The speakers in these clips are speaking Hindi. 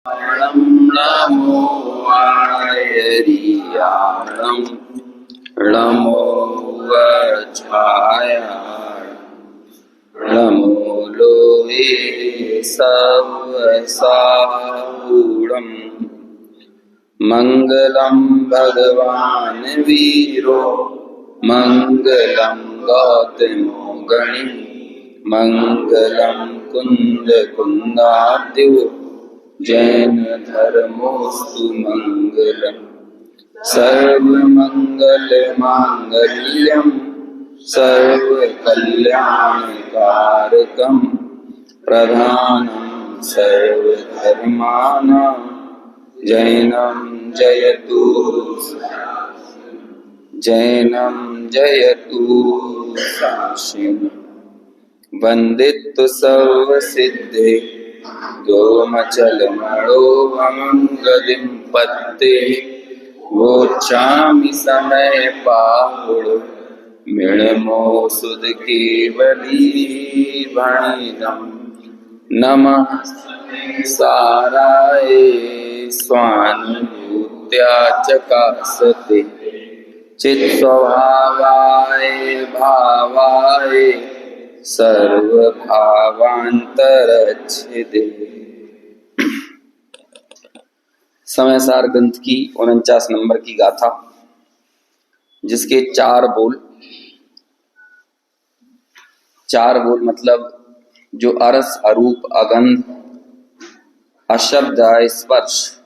नमो आयरियाणं नमो वज्रायाण नमो लोहे सवसाहूढम् मंगलम भगवान वीरो मंगलम गौतमो गणि मंगलम कुंद कुंदाद्यो जैन धर्मोस्तु मंगलम सर्वमंगल मांगल्यम सर्वकल्याणकारकम प्रधानम सर्वधर्माणां जैनं जयतु साशिन् वन्दितु सर्वसिद्धे दोमचलमणोऽमङ्गलिं पत्ते वोचामि समय पाहुडो मिणमो सुदकेवली भणिनम् नमः साराय स्वानुभूत्या चकासते चित्स्वभावाय भावाय सर्वभावांतरच्छिदे। समयसार ग्रंथ की 49 नंबर की गाथा, जिसके चार बोल मतलब जो अरस, अरूप, अगंध, अशब्द, स्पर्श,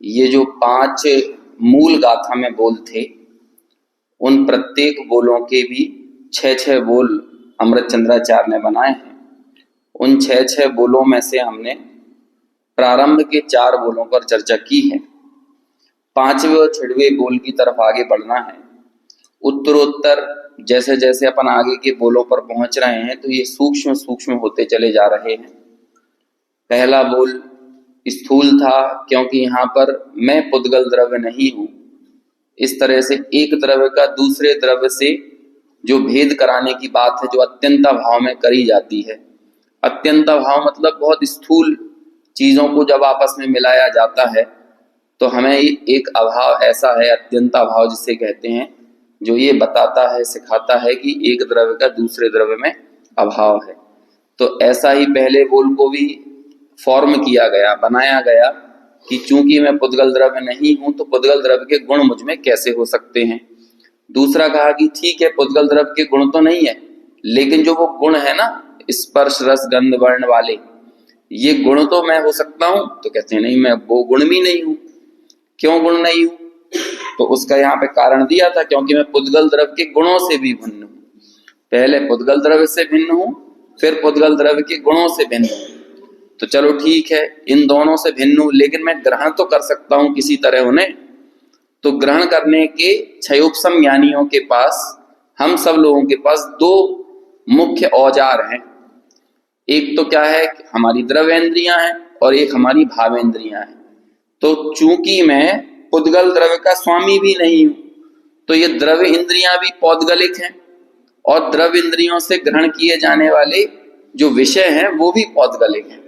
ये जो 5 मूल गाथा में बोल थे, उन प्रत्येक बोलों के भी 6 बोल अमृत चंद्राचार्य ने बनाए हैं। उन 6 बोलों में से हमने प्रारंभ के 4 बोलों पर चर्चा की है। 5वें और 6वें बोल की तरफ आगे बढ़ना है। उत्तरोत्तर जैसे जैसे अपन आगे के बोलों पर पहुंच रहे हैं तो ये सूक्ष्म सूक्ष्म होते चले जा रहे हैं। पहला बोल स्थूल था, क्योंकि यहाँ पर मैं पुद्गल द्रव्य नहीं हूं। इस तरह से एक द्रव्य का दूसरे द्रव्य से जो भेद कराने की बात है, जो अत्यंत भाव में करी जाती है। अत्यंत भाव मतलब बहुत स्थूल चीजों को जब आपस में मिलाया जाता है तो हमें एक अभाव ऐसा है, अत्यंत भाव जिसे कहते हैं, जो ये बताता है, सिखाता है कि एक द्रव्य का दूसरे द्रव्य में अभाव है। तो ऐसा ही पहले बोल को भी फॉर्म किया गया, बनाया गया कि चूंकि मैं पुद्गल द्रव्य नहीं हूं तो पुद्गल द्रव्य के गुण मुझ में कैसे हो सकते हैं। दूसरा कहा कि ठीक है, पुद्गल द्रव्य के गुण तो नहीं है, लेकिन जो वो गुण है ना, स्पर्श रस गंध वर्ण वाले, ये गुण तो मैं हो सकता हूं। तो कहते हैं नहीं, मैं वो गुण भी नहीं हूं। क्यों गुण नहीं हूं? तो उसका यहाँ पे कारण दिया था, क्योंकि मैं पुद्गल द्रव्य के गुणों से भी भिन्न हूं। पहले पुद्गल द्रव्य से भिन्न हूं, फिर पुद्गल द्रव्य के गुणों से भिन्न हूं। तो चलो ठीक है, इन दोनों से भिन्न हूं, लेकिन मैं ग्रहण तो कर सकता हूं किसी तरह उन्हें। तो ग्रहण करने के क्षयोपशम ज्ञानियों के पास, हम सब लोगों के पास 2 मुख्य औजार हैं। एक तो क्या है, हमारी द्रव्येंद्रियां हैं, और एक हमारी भावेंद्रियां हैं। तो चूंकि मैं पुद्गल द्रव्य का स्वामी भी नहीं हूं, तो ये द्रव्य इंद्रियां भी पौद्गलिक हैं, और द्रव्य इंद्रियों से ग्रहण किए जाने वाले जो विषय हैं वो भी पौद्गलिक हैं।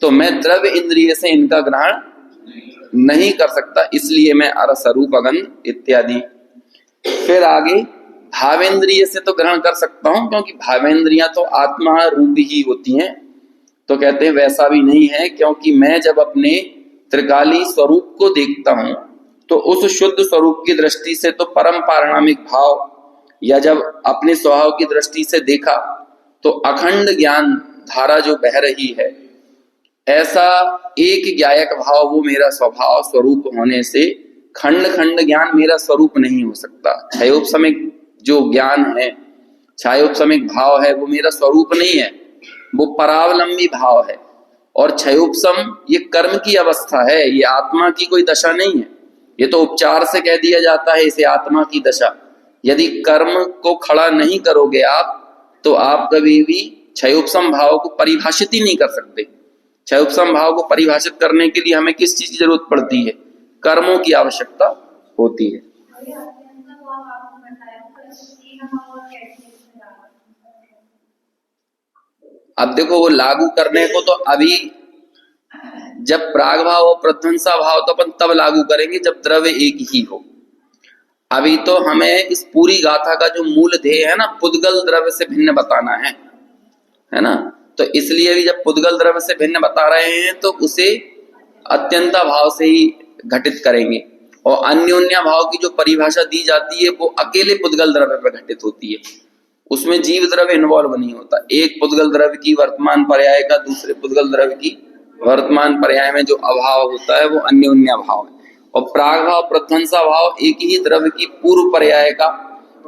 तो मैं द्रव्य इंद्रिय से इनका ग्रहण नहीं कर सकता, इसलिए मैं अरस, अरूप, अगंध इत्यादि। फिर आगे भावेंद्रिय से तो ग्रहण कर सकता हूं, क्योंकि भावेंद्रियां तो आत्मा रूप ही होती हैं। तो कहते हैं वैसा भी नहीं है, क्योंकि मैं जब अपने त्रिकाली स्वरूप को देखता हूं तो उस शुद्ध स्वरूप की दृष्टि से तो परम पारिणामिक भाव, या जब अपने स्वभाव की दृष्टि से देखा तो अखंड ज्ञान धारा जो बह रही है, ऐसा एक ज्ञायक भाव वो मेरा स्वभाव स्वरूप होने से खंड खंड ज्ञान मेरा स्वरूप नहीं हो सकता। क्षयोपशमिक जो ज्ञान है, क्षयोपशमिक भाव है, वो मेरा स्वरूप नहीं है, वो परावलंबी भाव है। और क्षयोपशम ये कर्म की अवस्था है, ये आत्मा की कोई दशा नहीं है। ये तो उपचार से कह दिया जाता है इसे आत्मा की दशा। यदि कर्म को खड़ा नहीं करोगे आप, तो आप कभी भी क्षयोपशम भाव को परिभाषित ही नहीं कर सकते। क्षयोपशम भाव को परिभाषित करने के लिए हमें किस चीज की जरूरत पड़ती है? कर्मों की आवश्यकता होती है। अब देखो, वो लागू करने को तो अभी जब प्राग भाव और प्रध्वंसा भाव तो अपन तब लागू करेंगे जब द्रव्य एक ही हो। अभी तो हमें इस पूरी गाथा का जो मूल ध्येय है ना, पुद्गल द्रव्य से भिन्न बताना है ना। तो इसलिए भी जब पुद्गल द्रव्य से भिन्न बता रहे हैं तो उसे अत्यंता भाव से ही घटित करेंगे, और अन्योन्या भाव की जो परिभाषा दी जाती है वो अकेले पुद्गल द्रव्य पर घटित होती है, उसमें जीव द्रव्य इन्वॉल्व नहीं होता। एक पुद्गल द्रव्य की वर्तमान पर्याय का दूसरे पुद्गल द्रव्य की वर्तमान पर्याय में जो अभाव होता है वो अन्योन्या भाव है। और प्राग भाव प्रध्वंसा भाव एक ही द्रव्य की पूर्व पर्याय का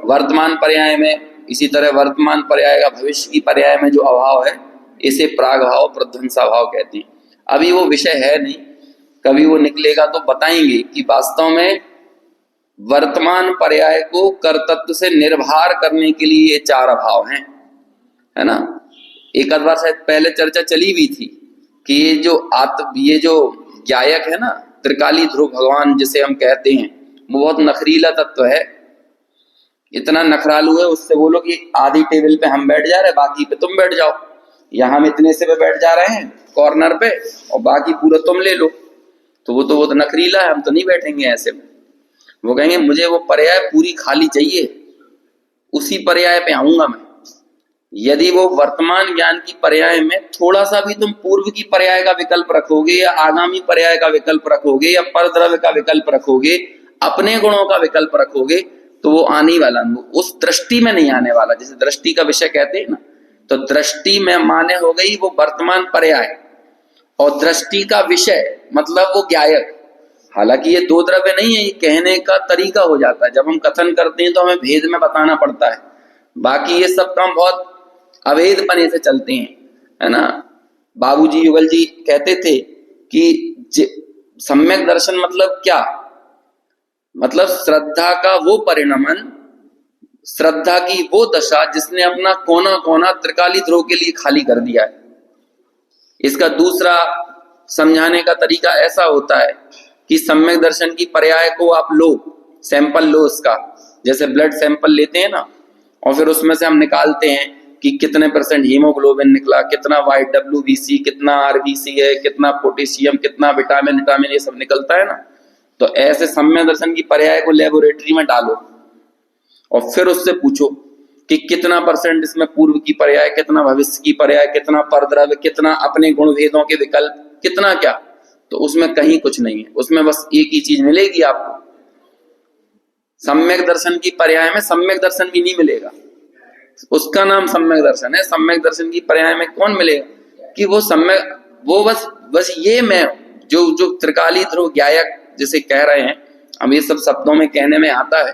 वर्तमान पर्याय में, इसी तरह वर्तमान पर्याय का भविष्य की पर्याय में जो अभाव है, इसे प्राग भाव प्रध्वंसा भाव कहते हैं। अभी वो विषय है नहीं, कभी वो निकलेगा तो बताएंगे कि वास्तव में वर्तमान पर्याय को कर्तृत्व से निर्भर करने के लिए ये चार अभाव हैं, है ना। एक आध बार शायद पहले चर्चा चली भी थी कि ये जो ज्ञायक है ना, त्रिकाली ध्रुव भगवान जिसे हम कहते हैं, वो बहुत नखरीला तत्व है। इतना नखरालू है, उससे बोलो कि आधी टेबल पे हम बैठ जा रहे हैं, बाकी पे तुम बैठ जाओ, या हम इतने से पे बैठ जा रहे हैं कॉर्नर पे और बाकी पूरा तुम ले लो, तो वो तो नखरीला है, हम तो नहीं बैठेंगे ऐसे में। वो कहेंगे मुझे वो पर्याय पूरी खाली चाहिए, उसी पर्याय पे आऊंगा मैं। यदि वो वर्तमान ज्ञान की पर्याय में थोड़ा सा भी तुम पूर्व की पर्याय का विकल्प रखोगे, या आगामी पर्याय का विकल्प रखोगे, या परद्रव्य का विकल्प रखोगे, अपने गुणों का विकल्प रखोगे, तो वो आने वाला उस दृष्टि में नहीं आने वाला। जैसे दृष्टि का विषय कहते हैं ना, तो दृष्टि में माने हो गई वो वर्तमान पर्याय, और दृष्टि का विषय मतलब वो ज्ञायक। हालांकि ये दो द्रव्य नहीं है, ये कहने का तरीका हो जाता है। जब हम कथन करते हैं तो हमें भेद में बताना पड़ता है, बाकी ये सब काम बहुत अभेद पने से चलते हैं, है ना। बाबूजी युगल जी कहते थे कि सम्यक दर्शन मतलब क्या, मतलब श्रद्धा का वो परिणमन, श्रद्धा की वो दशा जिसने अपना कोना कोना त्रिकाली ध्रुव के लिए खाली कर दिया है। इसका दूसरा समझाने का तरीका ऐसा होता है कि सम्यक दर्शन की पर्याय को आप लो, सैंपल लो उसका, जैसे ब्लड सैंपल लेते हैं ना, और फिर उसमें से हम निकालते हैं कि कितने % हीमोग्लोबिन निकला, कितना YWBC, कितना RBC है, कितना पोटेशियम, कितना विटामिन, ये सब निकलता है ना। तो ऐसे सम्यक दर्शन की पर्याय को लेबोरेटरी में डालो और फिर उससे पूछो कि कितना % इसमें पूर्व की पर्याय, कितना भविष्य की पर्याय, कितना परद्रव्य, कितना अपने गुण भेदों के विकल्प, कितना क्या, तो उसमें कहीं कुछ नहीं है। उसमें बस एक ही चीज मिलेगी आपको, सम्यक दर्शन की पर्याय में सम्यक दर्शन भी नहीं मिलेगा, उसका नाम सम्यक दर्शन है। सम्यक दर्शन की पर्याय में कौन मिलेगा कि वो सम्यक, वो बस ये मैं जो त्रिकाली ध्रुव ज्ञायक जिसे कह रहे हैं हम, ये सब शब्दों में कहने में आता है,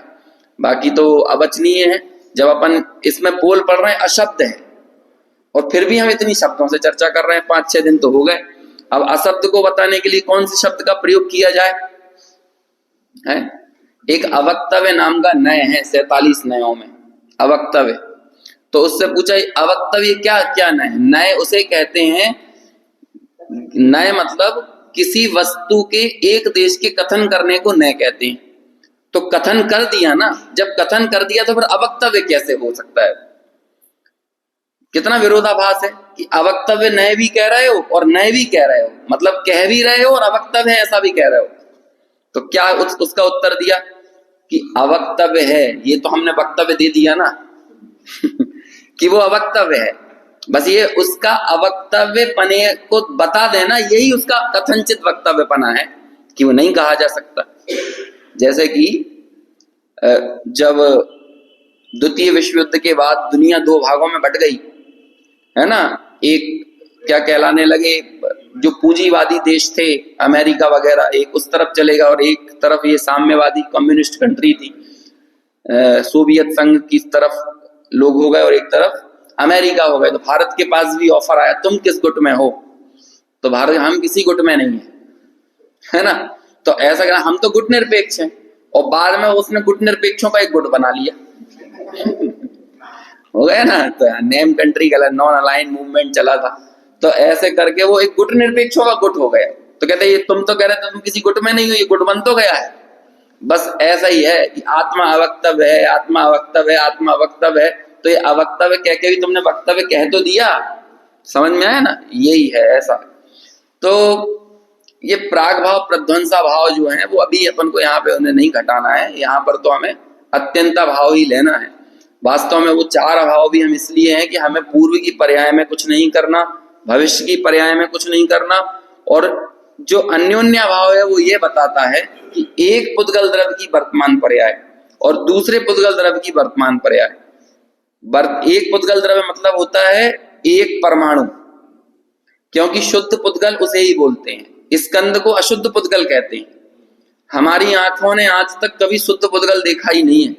बाकी तो अवचनीय है। जब अपन इसमें बोल पढ़ रहे हैं अशब्द है, और फिर भी हम इतनी शब्दों से चर्चा कर रहे हैं, 5-6 दिन तो हो गए। अब अशब्द को बताने के लिए कौन से शब्द का प्रयोग किया जाए है? एक अवक्तव्य नाम का नय है 47 नयों में, अवक्तव्य। तो उससे पूछा अवक्तव्य क्या नय है? नय उसे कहते हैं, नय मतलब किसी वस्तु के एक देश के कथन करने को नय कहते हैं। तो कथन कर दिया ना, जब कथन कर दिया तो फिर अवक्तव्य कैसे हो सकता है? कितना विरोधाभास है कि अवक्तव्य नय भी कह रहे हो और नय भी कह रहे हो, मतलब कह भी रहे हो और अवक्तव्य है ऐसा भी कह रहे हो। तो क्या उसका उत्तर दिया कि अवक्तव्य है, ये तो हमने वक्तव्य दे दिया ना कि वो अवक्तव्य है, बस ये उसका अवक्तव्य पने को बता देना, यही उसका कथनचित वक्तव्य पना है कि वो नहीं कहा जा सकता। जैसे कि जब द्वितीय विश्व युद्ध के बाद दुनिया 2 भागों में बट गई है ना, एक क्या कहलाने लगे, जो पूंजीवादी देश थे अमेरिका वगैरह, एक उस तरफ चलेगा और एक तरफ ये साम्यवादी कम्युनिस्ट कंट्री थी, सोवियत संघ की तरफ लोग हो गए और एक तरफ अमेरिका हो गए। तो भारत के पास भी ऑफर आया, तुम किस गुट में हो? तो भारत, हम किसी गुट में नहीं है ना। तो ऐसा कहना हम तो गुट निरपेक्ष हैं, और बाद में उसने गुट निरपेक्षों का एक गुट बना लिया हो गया ना। तो नेम कंट्री का नॉन अलाइन मूवमेंट चला था, तो ऐसे करके वो एक गुट निरपेक्षों का गुट हो गया। तो कहते ये तुम तो कह रहे थे तुम किसी गुट में नहीं हो, ये गुट बन तो गया है। बस ऐसा ही है कि आत्मा अवक्तव्य है, आत्मा अवक्तव्य है, आत्मा अवक्तव्य है। तो ये अवक्तव्य कह के भी तुमने वक्तव्य कह तो दिया, समझ में आया ना, यही है ऐसा। तो ये प्राग भाव प्रध्वंसा भाव जो है वो अभी अपन को यहाँ पे उन्हें नहीं घटाना है, यहाँ पर तो हमें अत्यंता भाव ही लेना है। वास्तव में वो चार अभाव भी हम इसलिए हैं कि हमें पूर्व की पर्याय में कुछ नहीं करना, भविष्य की पर्याय में कुछ नहीं करना, और जो अन्योन्य भाव है वो ये बताता है कि एक पुद्गल द्रव्य की वर्तमान पर्याय और दूसरे पुद्गल द्रव्य की वर्तमान पर्याय। एक पुद्गल द्रव्य मतलब होता है एक परमाणु, क्योंकि शुद्ध पुद्गल उसे ही बोलते हैं, स्कंद को अशुद्ध पुद्गल कहते हैं। हमारी आंखों ने आज तक कभी शुद्ध पुद्गल देखा ही नहीं है,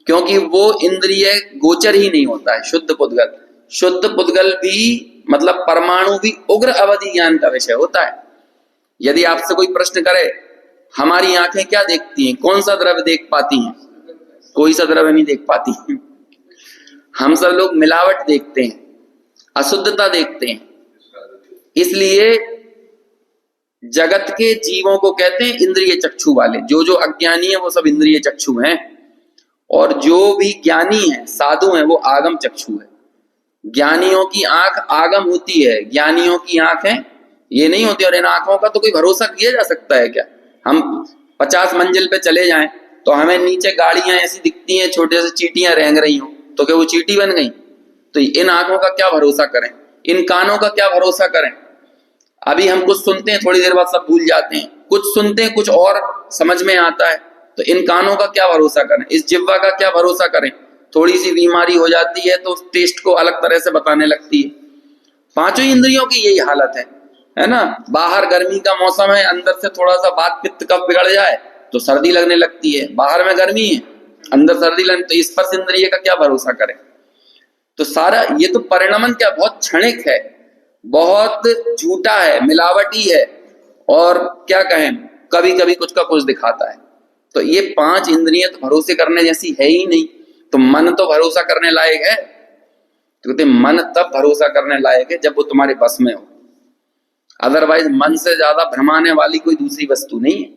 क्योंकि वो इंद्रिय गोचर ही नहीं होता है शुद्ध पुद्गल। शुद्ध पुद्गल भी मतलब परमाणु भी उग्र अवधि ज्ञान का विषय होता है। यदि आपसे कोई प्रश्न करे हमारी आंखें क्या देखती हैं, कौन सा द्रव्य देख पाती हैं, कोई सा द्रव्य नहीं देख पाती। हम सब लोग मिलावट देखते हैं, अशुद्धता देखते हैं। इसलिए जगत के जीवों को कहते हैं इंद्रिय चक्षु वाले। जो अज्ञानी है वो सब इंद्रिय चक्षु हैं, और जो भी ज्ञानी है साधु है वो आगम चक्षु है। ज्ञानियों की आंख आगम होती है, ज्ञानियों की आंखें ये नहीं होती। और इन आंखों का तो कोई भरोसा किया जा सकता है क्या? हम 50 मंजिल पे चले जाएं तो हमें नीचे गाड़ियां ऐसी दिखती हैं, छोटे से चींटियां रेंग रही हो, तो क्या वो चींटी बन गई? तो इन आंखों का क्या भरोसा करें, इन कानों का क्या भरोसा करें? अभी हम कुछ सुनते हैं, थोड़ी देर बाद सब भूल जाते हैं, कुछ सुनते हैं कुछ और समझ में आता है, तो इन कानों का क्या भरोसा करें, इस जिह्वा का क्या भरोसा करें? थोड़ी सी बीमारी हो जाती है तो टेस्ट को अलग तरह से बताने लगती है। पांचों इंद्रियों की यही हालत है ना। बाहर गर्मी का मौसम है, अंदर से थोड़ा सा वात पित्त कफ बिगड़ जाए तो सर्दी लगने लगती है। बाहर में गर्मी है, अंदर सर्दी लगने, तो स्पर्श इंद्रिय का क्या भरोसा करें? तो सारा ये तो परिणमन क्या बहुत क्षणिक है, बहुत झूठा है, मिलावटी है, और क्या कहें कभी कभी कुछ का कुछ दिखाता है। तो ये पांच इंद्रियां तो भरोसे करने जैसी है ही नहीं। तो मन तो भरोसा करने लायक है, तो कहते मन तब भरोसा करने लायक है जब वो तुम्हारे बस में हो। अदरवाइज मन से ज्यादा भ्रमाने वाली कोई दूसरी वस्तु नहीं है,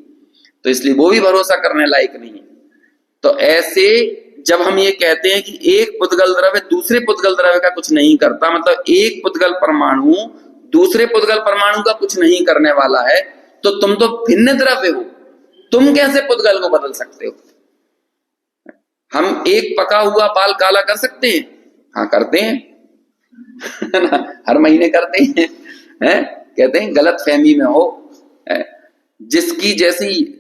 तो इसलिए वो भी भरोसा करने लायक नहीं है। तो ऐसे जब हम ये कहते हैं कि एक पुद्गल द्रव्य दूसरे पुद्गल द्रव्य का कुछ नहीं करता, मतलब एक पुद्गल परमाणु दूसरे पुद्गल परमाणु का कुछ नहीं करने वाला है, तो तुम तो भिन्न द्रव्य हो, तुम कैसे पुद्गल को बदल सकते हो? हम एक पका हुआ बाल काला कर सकते हैं? हाँ करते हैं ना, हर महीने करते हैं। कहते हैं गलत फहमी में हो, जिसकी जैसी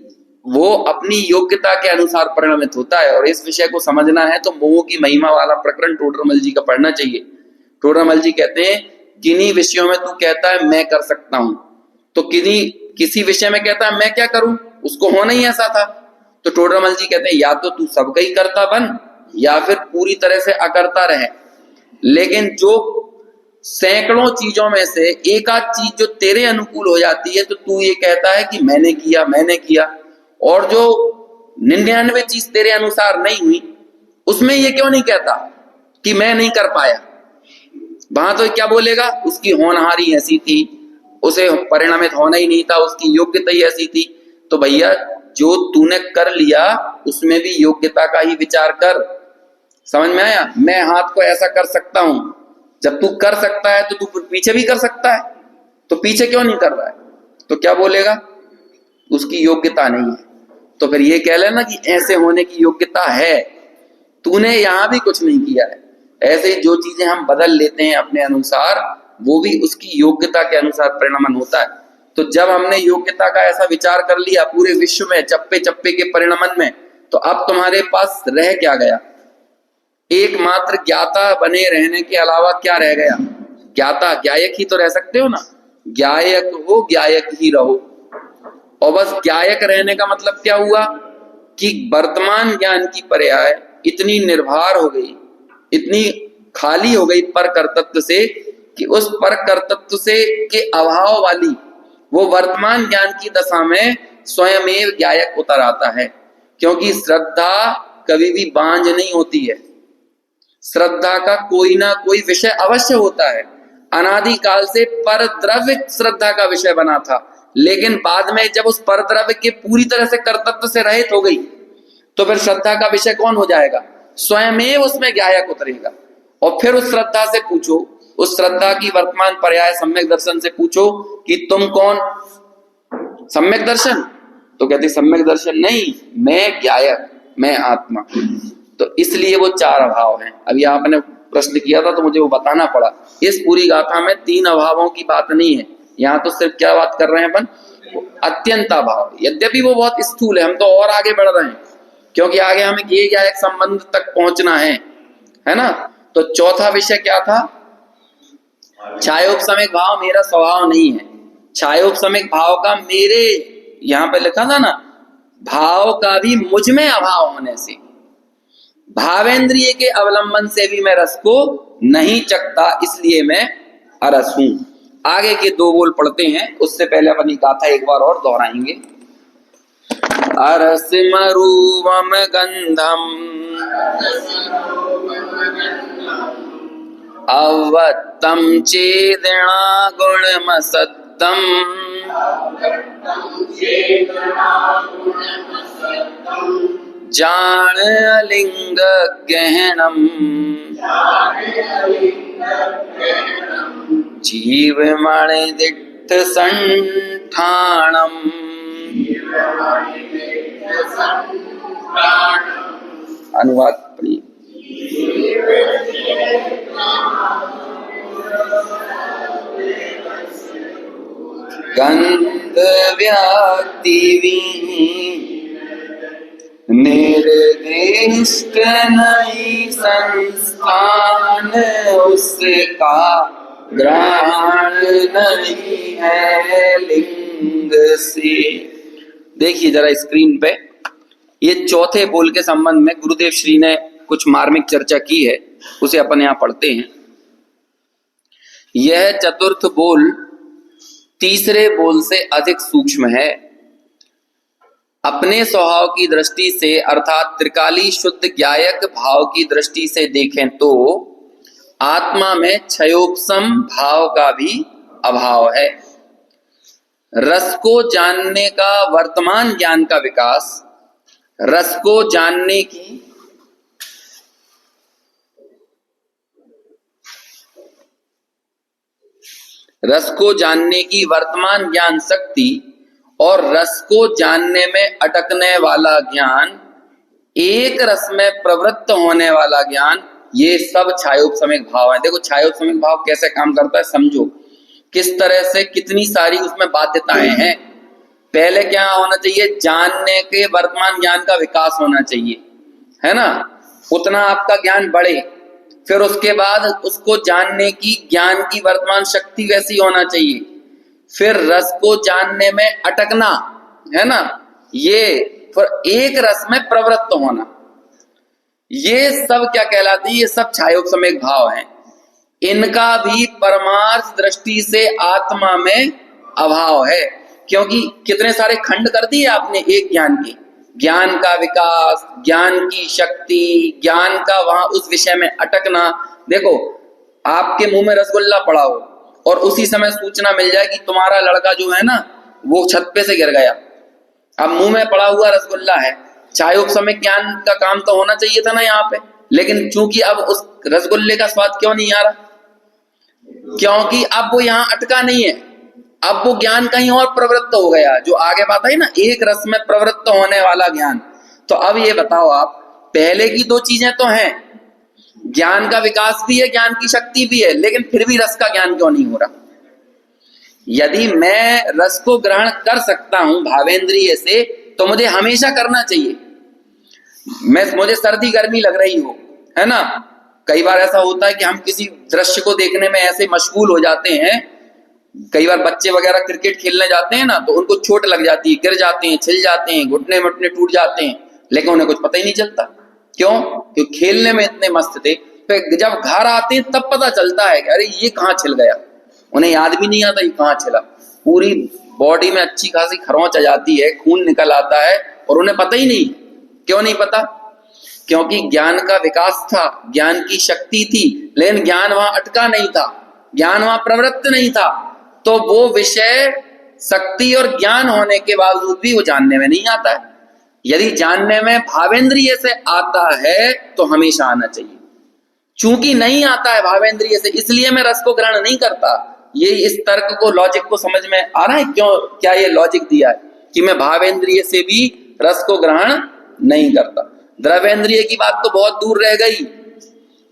वो अपनी योग्यता के अनुसार परिणमित होता है। और इस विषय को समझना है तो मोह की महिमा वाला प्रकरण टोडरमल जी का पढ़ना चाहिए। टोडरमल जी कहते हैं किन्हीं विषयों में तू कहता है मैं कर सकता हूं, तो किसी विषय में कहता है मैं क्या करूं, उसको होना ही ऐसा था। तो टोडरमल जी कहते हैं या तो तू सबका ही करता बन या फिर पूरी तरह से अकर्ता रहे। लेकिन जो सैकड़ों चीजों में से एक आध चीज जो तेरे अनुकूल हो जाती है तो तू ये कहता है कि मैंने किया, और जो 99 चीज तेरे अनुसार नहीं हुई उसमें ये क्यों नहीं कहता कि मैं नहीं कर पाया? वहां तो क्या बोलेगा, उसकी होनहारी ऐसी थी, उसे परिणामित होना ही नहीं था, उसकी योग्यता ही ऐसी थी। तो भैया जो तूने कर लिया उसमें भी योग्यता का ही विचार कर। समझ में आया? मैं हाथ को ऐसा कर सकता हूं, जब तू कर सकता है तो तू पीछे भी कर सकता है, तो पीछे क्यों नहीं कर रहा है? तो क्या बोलेगा, उसकी योग्यता नहीं है। तो फिर ये कह लेना कि ऐसे होने की योग्यता है, तूने यहां भी कुछ नहीं किया है। ऐसे ही जो चीजें हम बदल लेते हैं अपने अनुसार, वो भी उसकी योग्यता के अनुसार परिणमन होता है। तो जब हमने योग्यता का ऐसा विचार कर लिया पूरे विश्व में चप्पे चप्पे के परिणमन में, तो अब तुम्हारे पास रह क्या गया? एकमात्र ज्ञाता बने रहने के अलावा क्या रह गया? ज्ञाता ज्ञायक ही तो रह सकते हो ना। ज्ञायक हो, ज्ञायक ही रहो। और बस ज्ञायक रहने का मतलब क्या हुआ कि वर्तमान ज्ञान की पर्याय इतनी निर्भर हो गई, इतनी खाली हो गई पर कर्तृत्व से, कि उस पर कर्तृत्व से के अभाव वाली वो वर्तमान ज्ञान की दशा में स्वयमेव ज्ञायक उतर आता है। क्योंकि श्रद्धा कभी भी बांझ नहीं होती है, श्रद्धा का कोई ना कोई विषय अवश्य होता है। अनादिकाल से पर द्रव्य श्रद्धा का विषय बना था, लेकिन बाद में जब उस पर द्रव्य के पूरी तरह से कर्तृत्व से रहित हो गई, तो फिर श्रद्धा का विषय कौन हो जाएगा? स्वयं उसमें ज्ञायक उतरेगा। और फिर उस श्रद्धा से पूछो, उस श्रद्धा की वर्तमान पर्याय सम्यक दर्शन से पूछो कि तुम कौन? सम्यक दर्शन। तो कहते सम्यक दर्शन नहीं, मैं ज्ञायक, मैं आत्मा। तो इसलिए वो चार अभाव हैं। अभी आपने प्रश्न किया था तो मुझे वो बताना पड़ा। इस पूरी गाथा में तीन अभावों की बात नहीं है, यहाँ तो सिर्फ क्या बात कर रहे हैं अपन, अत्यंत अभाव। यद्यपि वो बहुत स्थूल है, हम तो और आगे बढ़ रहे हैं, क्योंकि आगे हमें ये क्या एक संबंध तक पहुंचना है ना। तो चौथा विषय क्या था, छायोपसमिक भाव मेरा स्वभाव नहीं है। छायोपसमिक भाव का मेरे, यहां पे लिखा था ना, भाव का भी मुझ में अभाव होने से, भावेंद्रिय के अवलंबन से भी मैं रस को नहीं चखता, इसलिए मैं अरस हूं। आगे के दो बोल पढ़ते हैं, उससे पहले अपनी गाथा एक बार और दोहराएंगे। अरसिमरूपम गंधम अवत्तम चेदना गुणमसत्तम जान लिंग गहनम जीव मणि दिट्ठ संठाणम। अनुवाद पढ़िए। गंध व्याक्ति निर्दिष्ट नहीं संस्थान, उसका ग्रहण नहीं है लिंग से। देखिए जरा स्क्रीन पे, ये चौथे बोल के संबंध में गुरुदेव श्री ने कुछ मार्मिक चर्चा की है, उसे अपन यहां पढ़ते हैं। यह चतुर्थ बोल तीसरे बोल से अधिक सूक्ष्म है। अपने स्वभाव की दृष्टि से अर्थात त्रिकाली शुद्ध ज्ञायक भाव की दृष्टि से देखें तो आत्मा में क्षयोपशम भाव का भी अभाव है। रस को जानने का वर्तमान ज्ञान का विकास, रस को जानने की वर्तमान ज्ञान शक्ति और रस को जानने में अटकने वाला ज्ञान, एक रस में प्रवृत्त होने वाला ज्ञान, ये सब छायोपशमिक भाव है। देखो छायोपशमिक भाव कैसे काम करता है समझो, किस तरह से कितनी सारी उसमें बाध्यताएं हैं। पहले क्या होना चाहिए, जानने के वर्तमान ज्ञान का विकास होना चाहिए, है ना, उतना आपका ज्ञान बढ़े। फिर उसके बाद उसको जानने की ज्ञान की वर्तमान शक्ति वैसी होना चाहिए। फिर रस को जानने में अटकना, है ना, ये फिर एक रस में प्रवृत्त होना, ये सब क्या कहलाती है, ये सब छायोपशमिक भाव हैं। इनका भी परमार्थ दृष्टि से आत्मा में अभाव है, क्योंकि कितने सारे खंड कर दिए आपने एक ज्ञान के, ज्ञान का विकास, ज्ञान की शक्ति, ज्ञान का वहां उस विषय में अटकना। देखो आपके मुंह में रसगुल्ला पड़ा हो और उसी समय सूचना मिल जाए कि तुम्हारा लड़का जो है ना वो छत पे से गिर गया, अब मुंह में पड़ा हुआ रसगुल्ला है, छायोपशमिक ज्ञान का काम तो होना चाहिए था ना यहाँ पे, लेकिन चूंकि अब उस रसगुल्ले का स्वाद क्यों नहीं आ रहा, क्योंकि अब वो यहाँ अटका नहीं है, अब वो ज्ञान कहीं और प्रवृत्त हो गया। जो आगे बात है ना, एक रस में प्रवृत्त होने वाला ज्ञान। तो अब ये बताओ आप, पहले की दो चीजें तो हैं, ज्ञान का विकास भी है, ज्ञान की शक्ति भी है, लेकिन फिर भी रस का ज्ञान क्यों नहीं हो रहा। यदि मैं रस को ग्रहण कर सकता हूं भावेंद्रिय से, तो मुझे हमेशा करना चाहिए। मुझे सर्दी गर्मी लग रही हो, है ना, कई बार ऐसा होता है कि हम किसी दृश्य को देखने में ऐसे मशगूल हो जाते हैं, कई बार बच्चे वगैरह क्रिकेट खेलने जाते हैं ना, तो उनको चोट लग जाती है, गिर जाते हैं, छिल जाते हैं, घुटने मुटने टूट जाते हैं, लेकिन उन्हें कुछ पता ही नहीं चलता। क्यों? क्योंकि खेलने में इतने मस्त थे। फिर जब घर आते हैं तब पता चलता है कि अरे ये कहाँ छिल गया, उन्हें याद भी नहीं आता ये कहाँ छिला। पूरी बॉडी में अच्छी खासी खरोंच आ जाती है, खून निकल आता है और उन्हें पता ही नहीं। क्यों नहीं पता? क्योंकि ज्ञान का विकास था, ज्ञान की शक्ति थी, लेकिन ज्ञान वहां अटका नहीं था, ज्ञान वहां प्रवृत्त नहीं था। तो वो विषय शक्ति और ज्ञान होने के बावजूद भी वो जानने में नहीं आता है। यदि जानने में भावेंद्रिय से आता है तो हमेशा आना चाहिए। चूंकि नहीं आता है भावेंद्रिय से, इसलिए मैं रस को ग्रहण नहीं करता। ये इस तर्क को, लॉजिक को समझ में आ रहा है क्यों, क्या ये लॉजिक दिया है कि मैं भावेंद्रिय से भी रस को ग्रहण नहीं करता। द्रवेंद्रिय की बात तो बहुत दूर रह गई,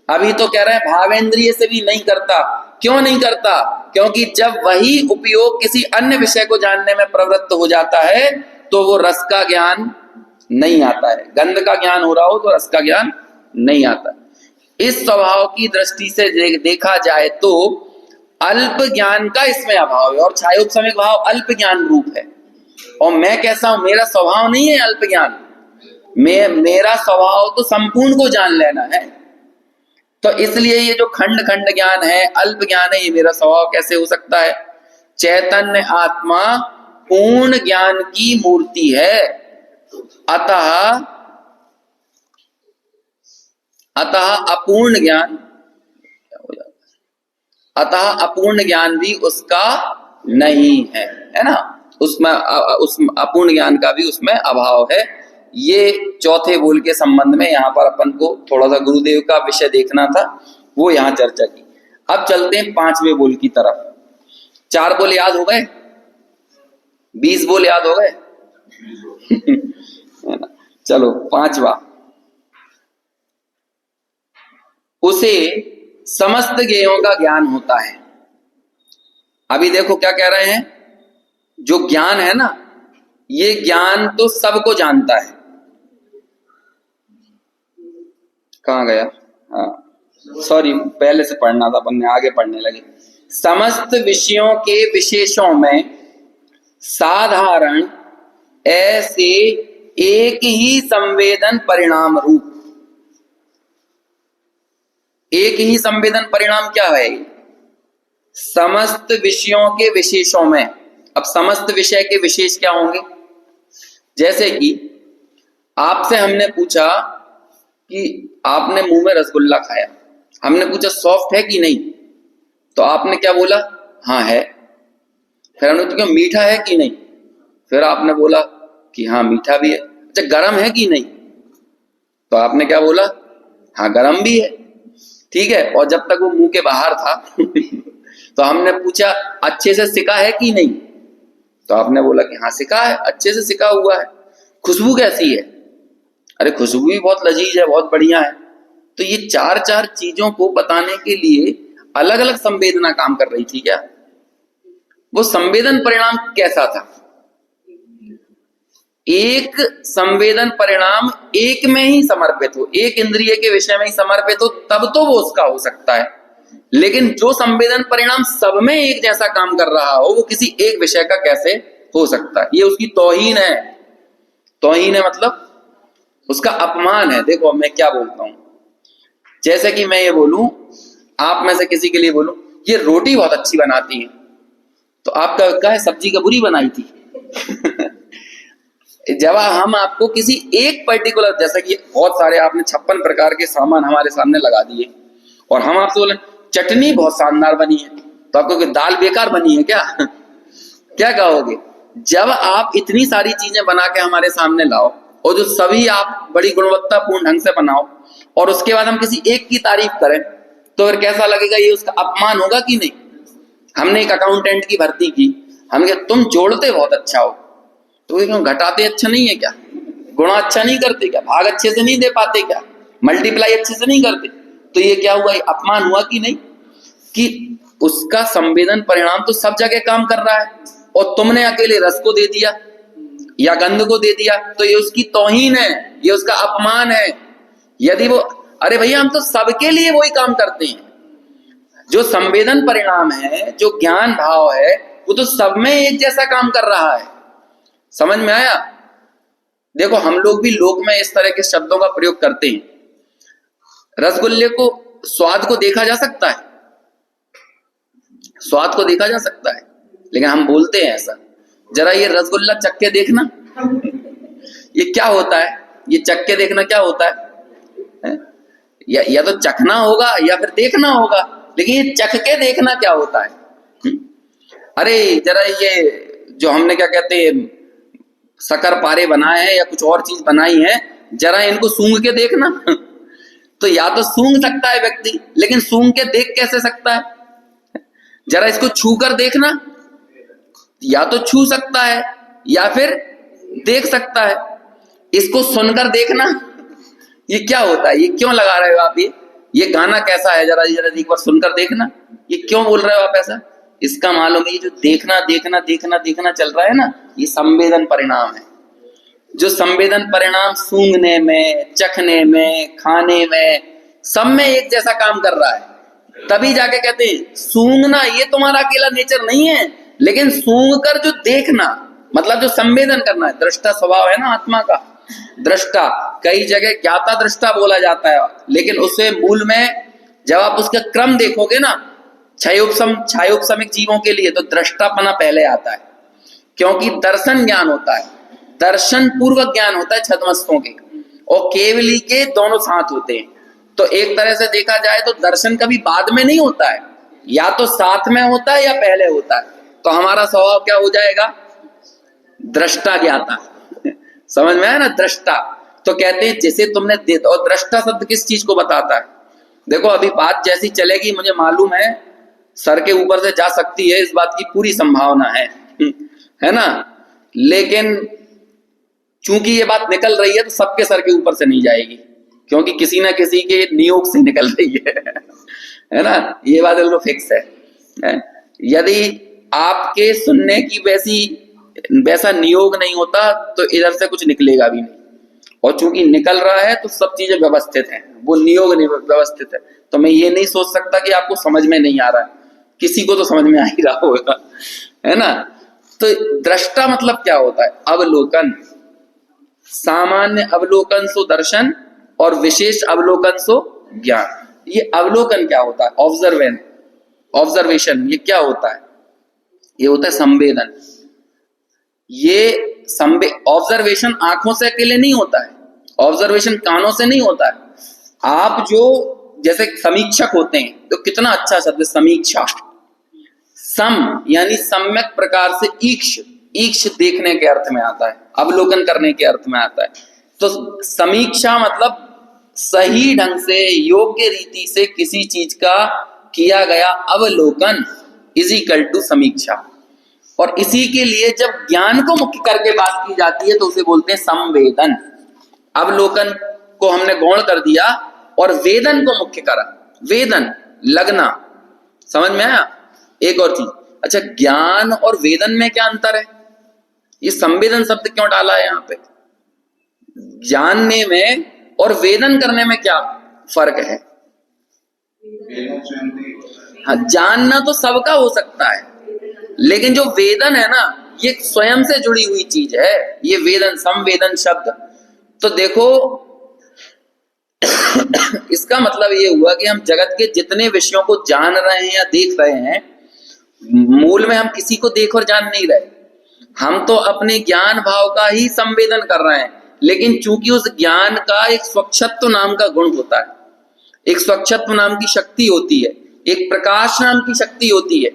अभी तो कह रहे हैं भावेंद्रिय से भी नहीं करता। क्यों नहीं करता? क्योंकि जब वही उपयोग किसी अन्य विषय को जानने में प्रवृत्त हो जाता है तो वो रस का ज्ञान नहीं आता है। गंध का ज्ञान हो रहा हो तो रस का ज्ञान नहीं आता। इस स्वभाव की दृष्टि से देखा जाए तो अल्प ज्ञान का इसमें अभाव है, और छायोपसमिक भाव अल्प ज्ञान रूप है। और मैं कैसा हूं, मेरा स्वभाव नहीं है अल्प ज्ञान, मेरा स्वभाव तो संपूर्ण को जान लेना है। तो इसलिए ये जो खंड खंड ज्ञान है, अल्प ज्ञान है, ये मेरा स्वभाव कैसे हो सकता है? चैतन्य आत्मा पूर्ण ज्ञान की मूर्ति है, अतः अपूर्ण ज्ञान, अतः अपूर्ण ज्ञान भी उसका नहीं है ना, उसमें उस अपूर्ण ज्ञान का भी उसमें अभाव है। ये चौथे बोल के संबंध में यहाँ पर अपन को थोड़ा सा गुरुदेव का विषय देखना था, वो यहाँ चर्चा की। अब चलते हैं पांचवें बोल की तरफ। 4 बोल याद हो गए? 20 बोल याद हो गए? चलो पांचवा, उसे समस्त ज्ञेयों का ज्ञान होता है। अभी देखो क्या कह रहे हैं, जो ज्ञान है ना, ये ज्ञान तो सबको जानता है। कहाँ गया? हाँ सॉरी, पहले से पढ़ना था, अपन ने आगे पढ़ने लगे। समस्त विषयों के विशेषों में साधारण ऐसे एक ही संवेदन परिणाम रूप, एक ही संवेदन परिणाम क्या है? समस्त विषयों के विशेषों में। अब समस्त विषय के विशेष क्या होंगे? जैसे कि आपसे हमने पूछा कि आपने मुंह में रसगुल्ला खाया, हमने पूछा सॉफ्ट है कि नहीं, तो आपने क्या बोला? हाँ है। फिर हमने पूछा मीठा है कि नहीं, फिर आपने बोला कि हाँ मीठा भी है। अच्छा गरम है कि नहीं, तो आपने क्या बोला? हाँ गरम भी है। ठीक है, और जब तक वो मुंह के बाहर था तो हमने पूछा अच्छे से सिका है कि नहीं, तो आपने बोला कि हाँ सिका है, अच्छे से सिका हुआ है। खुशबू कैसी है? अरे खुशबू भी बहुत लजीज है, बहुत बढ़िया है। तो ये चार चार चीजों को बताने के लिए अलग अलग संवेदना काम कर रही थी क्या? वो संवेदन परिणाम कैसा था? एक संवेदन परिणाम एक में ही समर्पित हो, एक इंद्रिय के विषय में ही समर्पित हो, तब तो वो उसका हो सकता है। लेकिन जो संवेदन परिणाम सब में एक जैसा काम कर रहा हो, वो किसी एक विषय का कैसे हो सकता है? ये उसकी तौहीन है। तौहीन है मतलब उसका अपमान है। देखो मैं क्या बोलता हूं, जैसे कि मैं ये बोलूं, आप में से किसी के लिए बोलूं ये रोटी बहुत अच्छी बनाती है, तो आपका क्या है, सब्जी का बुरी बनाई थी। जब हम आपको किसी एक पर्टिकुलर, जैसा कि बहुत सारे आपने 56 प्रकार के सामान हमारे सामने लगा दिए, और हम आपसे बोले चटनी बहुत शानदार बनी है, तो आपको कोई दाल बेकार बनी है क्या? क्या कहोगे? जब आप इतनी सारी चीजें बना के हमारे सामने लाओ, और जो सभी आप बड़ी गुणवत्तापूर्ण ढंग से बनाओ, और उसके बाद हम किसी एक की तारीफ करें, तो फिर कैसा लगेगा? ये उसका अपमान होगा कि नहीं? हमने एक अकाउंटेंट की भर्ती की, हम कहा तुम जोड़ते बहुत अच्छा हो, तो क्यों घटाते अच्छा नहीं है क्या? गुणा अच्छा नहीं करते क्या? भाग अच्छे से नहीं दे पाते क्या? मल्टीप्लाई अच्छे से नहीं करते? तो ये क्या हुआ? ये अपमान हुआ कि नहीं? कि उसका संवेदन परिणाम तो सब जगह काम कर रहा है, और तुमने अकेले रस को दे दिया या गंध को दे दिया, तो ये उसकी तौहीन है, ये उसका अपमान है। यदि वो, अरे भैया हम तो सबके लिए वही काम करते हैं। जो संवेदन परिणाम है, जो ज्ञान भाव है, वो तो सब में एक जैसा काम कर रहा है। समझ में आया? देखो हम लोग भी लोक में इस तरह के शब्दों का प्रयोग करते हैं। रसगुल्ले को, स्वाद को देखा जा सकता है, स्वाद को देखा जा सकता है, लेकिन हम बोलते हैं ऐसा, जरा ये रसगुल्ला चख के देखना। ये क्या होता है? ये चख के देखना क्या होता है? या तो चखना होगा या फिर देखना होगा, लेकिन ये चख के देखना क्या होता है? अरे जरा ये जो हमने क्या कहते हैं शक्कर पारे बनाए हैं या कुछ और चीज बनाई है, जरा इनको सूंघ के देखना। तो या तो सूंघ सकता है व्यक्ति, लेकिन सूंघ के देख कैसे सकता है? जरा इसको छू कर देखना, या तो छू सकता है या फिर देख सकता है। इसको सुनकर देखना, ये क्या होता है, ये क्यों लगा रहे हो आप, ये गाना कैसा है, जरा जरा एक बार सुनकर देखना, ये क्यों बोल रहे हो आप ऐसा। इसका मालूम है ये जो देखना देखना देखना देखना चल रहा है ना, ये संवेदन परिणाम है। जो संवेदन परिणाम सूंघने में, चखने में, खाने में, सब में एक जैसा काम कर रहा है। तभी जाके कहते हैं सूंघना ये तुम्हारा अकेला नेचर नहीं है, लेकिन सूंघ कर जो देखना मतलब जो संवेदन करना है, दृष्टा स्वभाव है ना आत्मा का। दृष्टा कई जगह ज्ञाता दृष्टा बोला जाता है, लेकिन उससे मूल में जब आप उसका क्रम देखोगे ना, छायोपशमिक जीवों के लिए तो दृष्टापना पहले आता है, क्योंकि दर्शन ज्ञान होता है, दर्शन पूर्वक ज्ञान होता है छद्मस्तों के, और केवली के दोनों साथ होते हैं। तो एक तरह से देखा जाए तो दर्शन कभी बाद में नहीं होता है, या तो साथ में होता है या पहले होता है। तो हमारा स्वभाव क्या हो जाएगा, दृष्टा ज्ञाता। समझ में आया ना, दृष्टा। तो कहते हैं जैसे तुमने और दृष्टा शब्द किस चीज को बताता है। देखो अभी बात जैसी चलेगी मुझे मालूम है सर के ऊपर से जा सकती है, इस बात की पूरी संभावना है ना, लेकिन चूंकि ये बात निकल रही है तो सबके सर के ऊपर से नहीं जाएगी, क्योंकि किसी ना किसी के नियोग से निकल रही है ना, ये बात बिल्कुल फिक्स है। यदि आपके सुनने की वैसा नियोग नहीं होता तो इधर से कुछ निकलेगा भी नहीं, और चूंकि निकल रहा है तो सब चीजें व्यवस्थित हैं, वो नियोग नहीं व्यवस्थित है। तो मैं ये नहीं सोच सकता कि आपको समझ में नहीं आ रहा है, किसी को तो समझ में आ ही रहा होगा, है ना। तो दृष्टा मतलब क्या होता है, अवलोकन। सामान्य अवलोकन सो दर्शन और विशेष अवलोकन सो ज्ञान। ये अवलोकन क्या होता है, ऑब्जर्वेशन। ये क्या होता है, ये होता है संवेदन। ये ऑब्जर्वेशन आंखों से अकेले नहीं होता है, ऑब्जर्वेशन कानों से नहीं होता है। आप जो जैसे समीक्षक होते हैं, तो कितना अच्छा शब्द समीक्षा। सम यानी सम्यक प्रकार से ईक्ष देखने के अर्थ में आता है, अवलोकन करने के अर्थ में आता है। तो समीक्षा मतलब सही ढंग से योग्य रीति से किसी चीज का किया गया अवलोकन इज इक्वल टू समीक्षा। और इसी के लिए जब ज्ञान को मुख्य करके बात की जाती है तो उसे बोलते हैं संवेदन। अवलोकन को हमने गौण कर दिया और वेदन को मुख्य करा, वेदन लगना। समझ में आया। एक और चीज, अच्छा ज्ञान और वेदन में क्या अंतर है, ये संवेदन शब्द क्यों डाला है यहाँ पे। जानने में और वेदन करने में क्या फर्क है। हाँ, जानना तो सबका हो सकता है, लेकिन जो वेदन है ना ये स्वयं से जुड़ी हुई चीज है, ये वेदन संवेदन शब्द। तो देखो इसका मतलब ये हुआ कि हम जगत के जितने विषयों को जान रहे हैं या देख रहे हैं, मूल में हम किसी को देख और जान नहीं रहे, हम तो अपने ज्ञान भाव का ही संवेदन कर रहे हैं। लेकिन चूंकि उस ज्ञान का एक स्वच्छत्व नाम का गुण होता है, एक स्वच्छत्व नाम की शक्ति होती है, एक प्रकाश नाम की शक्ति होती है।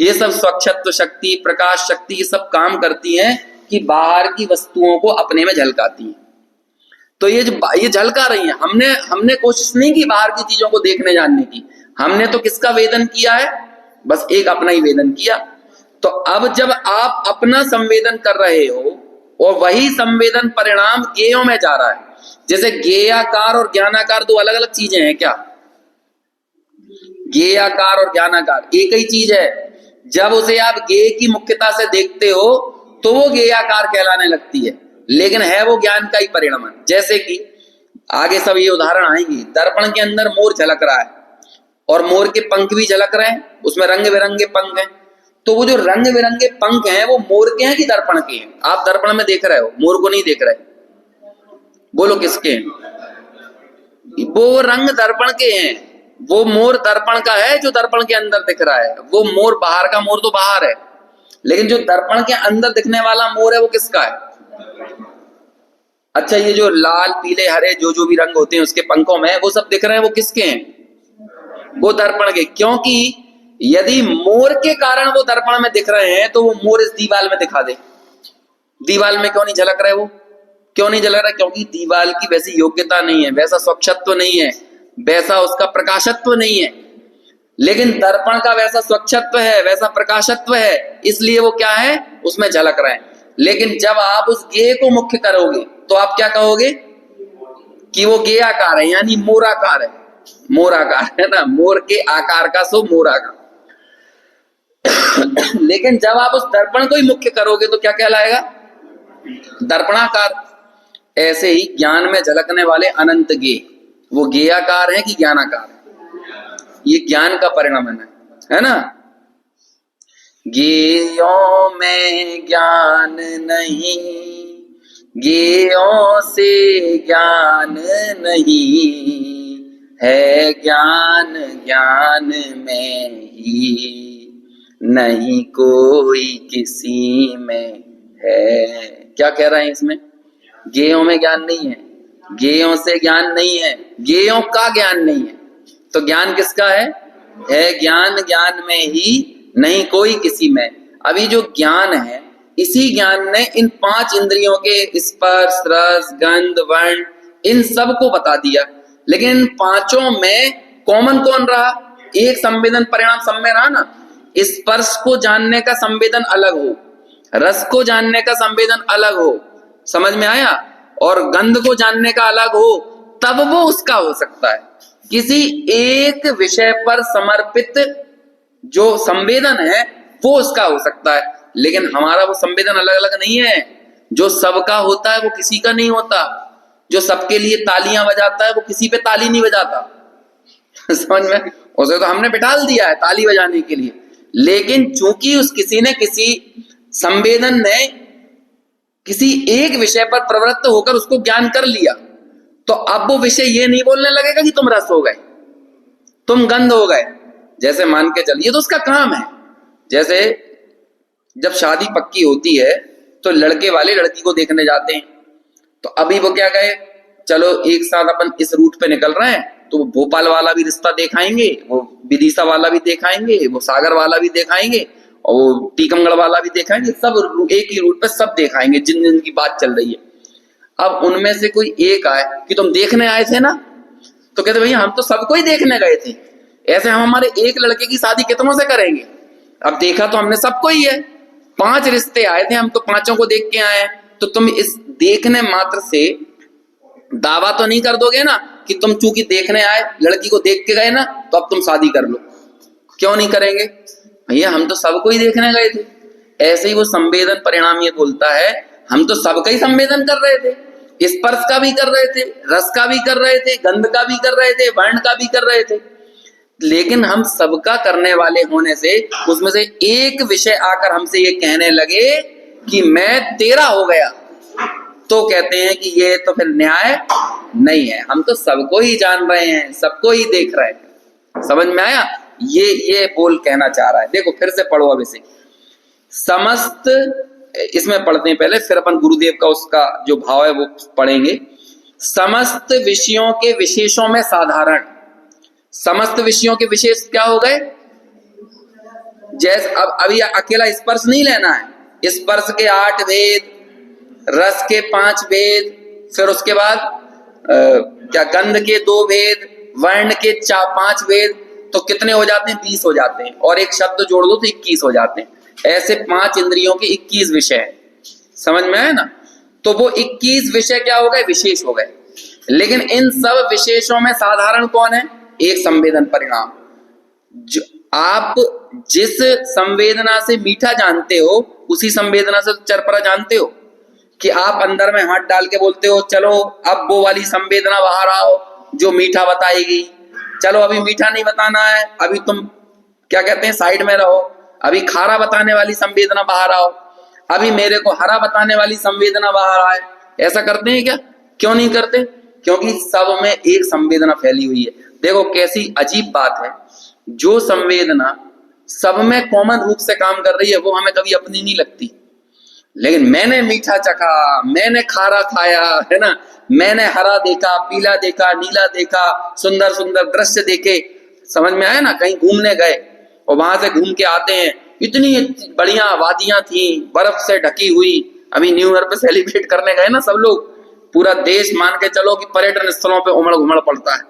ये सब स्वच्छत्व शक्ति, प्रकाश शक्ति, ये सब काम करती हैं कि बाहर की वस्तुओं को अपने में झलकाती हैं। तो ये झलका रही हैं। हमने कोशिश नहीं की बाहर की चीजों को देखने जानने की, हमने तो किसका वेदन किया है, बस एक अपना ही वेदन किया। तो अब जब आप अपना संवेदन कर रहे हो और वही संवेदन परिणाम ज्ञेयों में जा रहा है, जैसे ज्ञेयाकार और ज्ञानाकार दो अलग अलग चीजें हैं क्या। ज्ञेयाकार और ज्ञानाकार एक ही चीज है। जब उसे आप ज्ञेय की मुख्यता से देखते हो तो वो ज्ञेयाकार कहलाने लगती है, लेकिन है वो ज्ञान का ही परिणाम। जैसे कि आगे सब ये उदाहरण आएंगे, दर्पण के अंदर मोर झलक रहा है और मोर के पंख भी झलक रहे हैं, उसमें रंग बिरंगे पंख हैं। तो वो जो रंग बिरंगे पंख हैं वो मोर के हैं कि दर्पण के हैं। आप दर्पण में देख रहे हो, मोर को नहीं देख रहे, बोलो किसके हैं। वो रंग दर्पण के हैं, वो मोर दर्पण का है जो दर्पण के अंदर दिख रहा है। वो मोर बाहर का मोर तो बाहर है, लेकिन जो दर्पण के अंदर दिखने वाला मोर है वो किसका है। अच्छा ये जो लाल पीले हरे जो भी रंग होते हैं उसके पंखों में वो सब दिख रहे हैं, वो किसके हैं, वो दर्पण के। क्योंकि यदि मोर के कारण वो दर्पण में दिख रहे हैं तो वो मोर इस दीवाल में दिखा दे। दीवाल में क्यों नहीं झलक रहे, वो क्यों नहीं झलक रहा, क्योंकि दीवाल की वैसी योग्यता नहीं है, वैसा स्वच्छत्व नहीं है, वैसा उसका प्रकाशत्व नहीं है। लेकिन दर्पण का वैसा स्वच्छत्व है, वैसा प्रकाशत्व है, इसलिए वो क्या है, उसमें झलक रहे हैं। लेकिन जब आप उस गेय को मुख्य करोगे तो आप क्या कहोगे कि वो गेयाकार है, यानी मोराकार है। मोराकार है ना, मोर के आकार का सो मोराकार। लेकिन जब आप उस दर्पण को ही मुख्य करोगे तो क्या कहलाएगा, दर्पणाकार। ऐसे ही ज्ञान में झलकने वाले अनंत गेय, वो गेयाकार है कि ज्ञानाकार है, ये ज्ञान का परिणाम है ना। गेयों में ज्ञान नहीं, गेयों से ज्ञान नहीं, है ज्ञान ज्ञान में ही, नहीं कोई किसी में है। क्या कह रहे हैं इसमें, गेयों में ज्ञान नहीं है, गेयों से ज्ञान नहीं है, गेयों का ज्ञान नहीं है, तो ज्ञान किसका है ज्ञान ज्ञान में ही, नहीं कोई किसी में। अभी जो ज्ञान है, इसी ज्ञान ने इन 5 इंद्रियों के स्पर्श रस गंध वर्ण इन सब को बता दिया। लेकिन इन 5 में कॉमन कौन रहा, एक संवेदन परिणाम सब में रहा ना। स्पर्श को जानने का संवेदन अलग हो, रस को जानने का संवेदन अलग हो, समझ में आया, और गंध को जानने का अलग हो, तब वो उसका हो सकता है। किसी एक विषय पर समर्पित जो संवेदन है वो उसका हो सकता है। लेकिन हमारा वो संवेदन अलग अलग नहीं है। जो सबका होता है वो किसी का नहीं होता। जो सबके लिए तालियां बजाता है वो किसी पे ताली नहीं बजाता। समझ में, उसे तो हमने बिठा दिया है ताली बजाने के लिए, लेकिन चूंकि उस किसी ने किसी संवेदन ने किसी एक विषय पर प्रवृत्त होकर उसको ज्ञान कर लिया, तो अब वो विषय ये नहीं बोलने लगेगा कि तुम रस हो गए, तुम गंध हो गए। जैसे मान के चलिए, तो उसका काम है। जैसे जब शादी पक्की होती है तो लड़के वाले लड़की को देखने जाते हैं, तो अभी वो क्या कहे, चलो एक साथ अपन इस रूट पे निकल रहे हैं, तो वो भोपाल वाला भी रिश्ता दिखाएंगे, वो विदिशा वाला भी दिखाएंगे, वो सागर वाला भी दिखाएंगे, और वो टीकमगढ़ वाला भी दिखाएंगे, सब एक ही रूट पे सब दिखाएंगे जिन जिन की बात चल रही है। अब उनमें से कोई एक आए कि तुम देखने आए थे ना, तो कहते भैया हम तो सबको ही देखने गए थे, ऐसे हम हमारे एक लड़के की शादी कितनों से करेंगे, अब देखा तो हमने सबको ही है, 5 रिश्ते आए थे, हम तो 5 को देख के आए हैं। तो तुम इस देखने मात्र से दावा तो नहीं कर दोगे ना कि तुम चूंकि देखने आए, लड़की को देख के गए ना, तो अब तुम शादी कर लो। क्यों नहीं करेंगे भैया, हम तो सबको ही देखने गए थे। ऐसे ही वो संवेदन परिणाम ये बोलता है, हम तो सबका ही संवेदन कर रहे थे, स्पर्श का भी कर रहे थे, रस का भी कर रहे थे, गंध का भी कर रहे थे, वर्ण का भी कर रहे थे, लेकिन हम सबका करने वाले होने से उसमें से एक विषय आकर हमसे ये कहने लगे कि मैं तेरा हो गया, तो कहते हैं कि ये तो फिर न्याय नहीं है। हम तो सबको ही जान रहे हैं, सबको ही देख रहे हैं। समझ में आया, ये बोल कहना चाह रहा है। देखो फिर से पढ़ो अब इसे, समस्त, इसमें पढ़ते हैं पहले, फिर अपन गुरुदेव का उसका जो भाव है वो पढ़ेंगे। समस्त विषयों के विशेषों में साधारण, समस्त विषयों के विशेष क्या हो गए, जैसे अब अभी अकेला स्पर्श नहीं लेना है, स्पर्श के 8 भेद, रस के 5 भेद, फिर उसके बाद क्या गंध के 2 भेद, वर्ण के 5 भेद, तो कितने हो जाते हैं, 20 हो जाते हैं, और एक शब्द जोड़ दो तो 21 हो जाते हैं। ऐसे 5 इंद्रियों के 21 विषय है। समझ में आया ना, तो वो 21 विषय क्या हो गए, विशेष हो गए। लेकिन इन सब विशेषों में साधारण कौन है, एक संवेदन परिणाम। जो आप जिस संवेदना से मीठा जानते हो उसी संवेदना से चरपरा जानते हो, कि आप अंदर में हाथ डाल के बोलते हो चलो अब वो वाली संवेदना बाहर आओ जो मीठा बताएगी, चलो अभी मीठा नहीं बताना है, अभी तुम क्या कहते हैं साइड में रहो, अभी खारा बताने वाली संवेदना बाहर आओ, अभी मेरे को हरा बताने वाली संवेदना बाहर आए। ऐसा करते हैं क्या, क्यों नहीं करते, क्योंकि सब में एक संवेदना फैली हुई है। देखो कैसी अजीब बात है, जो संवेदना सब में कॉमन रूप से काम कर रही है वो हमें कभी अपनी नहीं लगती, लेकिन मैंने मीठा चखा, मैंने खारा खाया है ना, मैंने हरा देखा, पीला देखा, नीला देखा, सुंदर सुंदर दृश्य देखे। समझ में आया ना, कहीं घूमने गए और वहां से घूम के आते हैं, इतनी बढ़िया वादियां थी बर्फ से ढकी हुई, अभी न्यू ईयर पे सेलिब्रेट करने गए ना सब लोग, पूरा देश मान के चलो कि पर्यटन स्थलों पे उमड़ घुमड़ पड़ता है,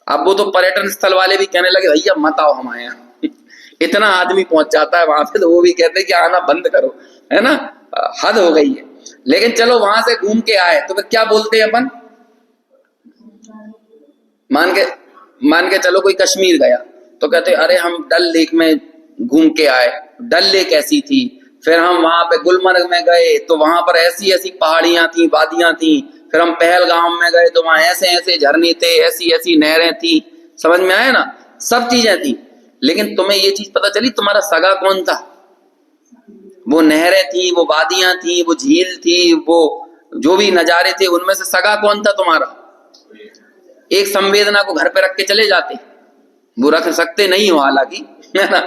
अब वो तो पर्यटन स्थल वाले भी कहने लगे भैया मत आओ हमारे यहाँ इतना आदमी पहुंच जाता है वहां पे, तो वो भी कहते हैं कि आना बंद करो, है ना, हद हो गई है। लेकिन चलो वहां से घूम के आए तो फिर क्या बोलते हैं अपन, मान के चलो कोई कश्मीर गया तो कहते अरे हम डल लेक में घूम के आए, डल लेक ऐसी थी। फिर हम वहां पे गुलमर्ग में गए तो वहां पर ऐसी ऐसी पहाड़ियां थी, वादियां थी। फिर हम पहलगाम में गए तो वहां ऐसे ऐसे झरने थे, ऐसी ऐसी नहरें थी। समझ में आया ना, सब चीजें थी। लेकिन तुम्हें ये चीज पता चली तुम्हारा सगा कौन था? वो नहरें थी, वो वादियां थी, वो झील थी, वो जो भी नजारे थे, उनमें से सगा कौन था तुम्हारा? एक संवेदना को घर पे रख के चले जाते, वो रख सकते नहीं हो हालांकि, है ना,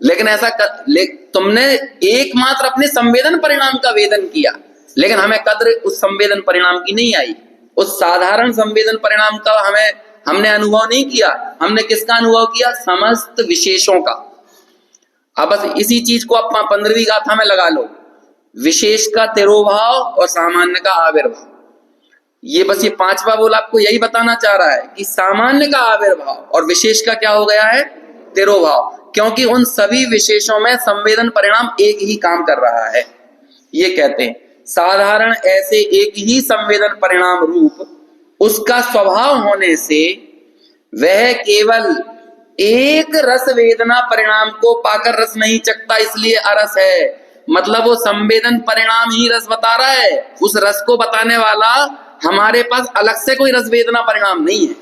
लेकिन ऐसा तुमने एकमात्र अपने संवेदन परिणाम का वेदन किया, लेकिन हमें कद्र उस संवेदन परिणाम की नहीं आई। उस साधारण संवेदन परिणाम का हमने अनुभव नहीं किया। हमने किसका अनुभव किया? समस्त विशेषों का। अब बस इसी चीज को आप 15वीं गाथा में लगा लो, विशेष का तिरोभाव और सामान्य का आविर्भाव। ये बस ये 5वां बोल आपको यही बताना चाह रहा है कि सामान्य का आविर्भाव और विशेष का क्या हो गया है? तिरोभाव। क्योंकि उन सभी विशेषों में संवेदन परिणाम एक ही काम कर रहा है। ये कहते हैं साधारण ऐसे एक ही संवेदन परिणाम रूप उसका स्वभाव होने से वह केवल एक रस वेदना परिणाम को पाकर रस नहीं चखता, इसलिए अरस है। मतलब वो संवेदन परिणाम ही रस बता रहा है, उस रस को बताने वाला हमारे पास अलग से कोई रस वेदना परिणाम नहीं है।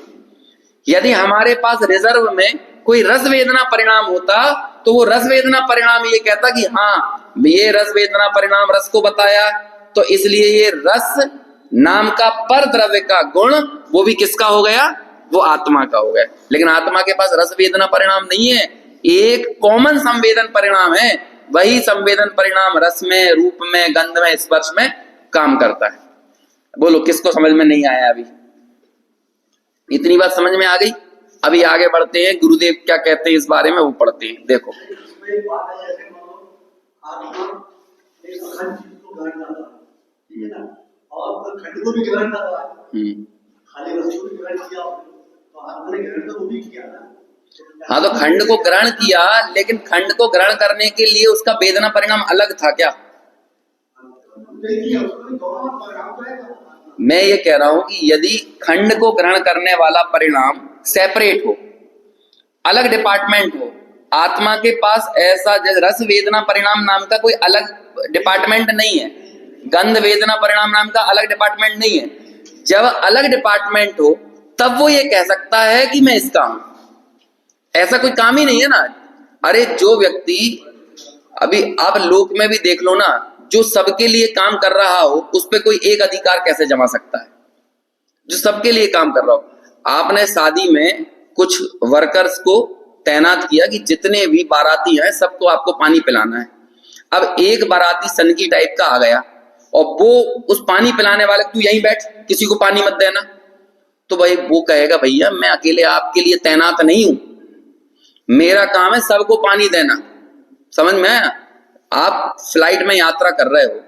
यदि हमारे पास रिजर्व में कोई रस वेदना परिणाम होता तो वो रस वेदना परिणाम ये कहता कि हाँ ये रस वेदना परिणाम रस को बताया, तो इसलिए ये रस नाम का पर द्रव्य का गुण वो भी किसका हो गया? वो आत्मा का हो गया। लेकिन आत्मा के पास रस वेदना परिणाम नहीं है, एक कॉमन संवेदन परिणाम है। वही संवेदन परिणाम रस में, रूप में, गंध में, स्पर्श में काम करता है। बोलो किसको समझ में नहीं आया? अभी इतनी बात समझ में आ गई? अभी आगे बढ़ते हैं, गुरुदेव क्या कहते हैं इस बारे में वो पढ़ते हैं। देखो हाँ, तो खंड को ग्रहण किया, लेकिन खंड को ग्रहण करने के लिए उसका वेदना परिणाम अलग था क्या? मैं ये कह रहा हूं कि यदि खंड को ग्रहण करने वाला परिणाम सेपरेट हो, अलग डिपार्टमेंट हो, आत्मा के पास ऐसा जैसे रस वेदना परिणाम नाम का कोई अलग डिपार्टमेंट नहीं है, गंध वेदना परिणाम नाम का अलग डिपार्टमेंट नहीं है। जब अलग डिपार्टमेंट हो तब वो ये कह सकता है कि मैं इसका हूं। ऐसा कोई काम ही नहीं है ना। अरे जो व्यक्ति, अभी आप लोक में भी देख लो ना, जो सबके लिए काम कर रहा हो उस पे कोई एक अधिकार कैसे जमा सकता है? जो सबके लिए काम कर रहा हो। आपने शादी में कुछ वर्कर्स को तैनात किया कि जितने भी बाराती हैं सबको आपको पानी पिलाना है। अब एक बाराती सनकी टाइप का आ गया और वो उस पानी पिलाने वाले, तू यहीं बैठ, किसी को पानी मत देना, तो भाई वो कहेगा भैया मैं अकेले आपके लिए तैनात नहीं हूं, मेरा काम है सबको पानी देना। समझ में आया? आप फ्लाइट में यात्रा कर रहे हो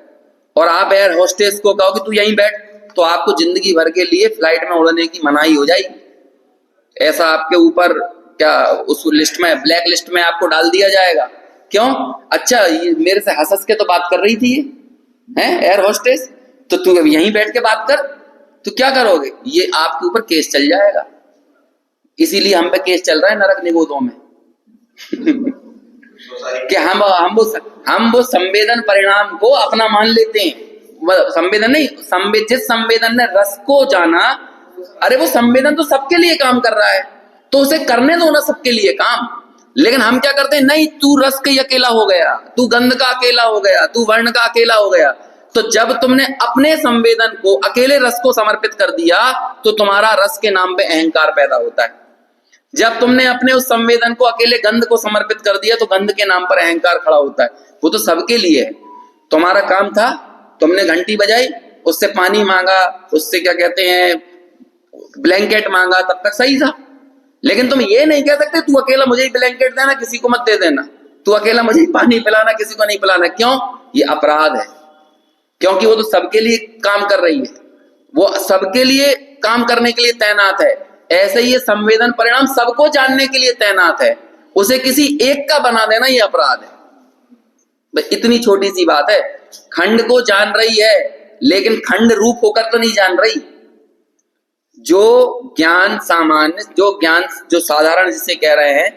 और आप एयर होस्टेस को कहो कि तू यहीं बैठ, तो आपको जिंदगी भर के लिए फ्लाइट में उड़ने की मनाही हो जाएगी। ऐसा आपके ऊपर क्या उस लिस्ट में, ब्लैक लिस्ट में आपको डाल दिया जाएगा। क्यों? अच्छा ये मेरे से हंस के तो बात कर रही थी ये है एयर होस्टेस, तो तू अब यहीं बैठ के बात कर, तो क्या करोगे? ये आपके ऊपर केस चल जाएगा। इसीलिए हम पे केस चल रहा है नरक निगोदों में कि हम वो संवेदन परिणाम को अपना मान लेते हैं। संवेदन नहीं, जिस संवेदन ने रस को जाना, अरे वो संवेदन तो सबके लिए काम कर रहा है, तो उसे करने दो ना सबके लिए काम। लेकिन हम क्या करते हैं, नहीं तू रस का ही अकेला हो गया, तू गंध का अकेला हो गया, तू वर्ण का अकेला हो गया। तो जब तुमने अपने संवेदन को अकेले रस को समर्पित कर दिया तो तुम्हारा रस के नाम पे अहंकार पैदा होता है। जब तुमने अपने उस संवेदन को अकेले गंध को समर्पित कर दिया तो गंध के नाम पर अहंकार खड़ा होता है। वो तो सबके लिए है। तुम्हारा काम था, तुमने घंटी बजाई, उससे पानी मांगा, उससे क्या कहते हैं ब्लैंकेट मांगा, तब तक सही था। लेकिन तुम ये नहीं कह सकते तू अकेला मुझे ही ब्लैंकेट देना, किसी को मत दे देना, तू अकेला मुझे ही पानी पिलाना, किसी को नहीं पिलाना। क्यों? ये अपराध है, क्योंकि वो तो सबके लिए काम कर रही है, वो सबके लिए काम करने के लिए तैनात है। ऐसे ही ये संवेदन परिणाम सबको जानने के लिए तैनात है, उसे किसी एक का बना देना ये अपराध है। इतनी छोटी सी बात है, खंड को जान रही है लेकिन खंड रूप होकर तो नहीं जान रही। जो ज्ञान सामान्य, जो ज्ञान जो साधारण जिसे कह रहे हैं,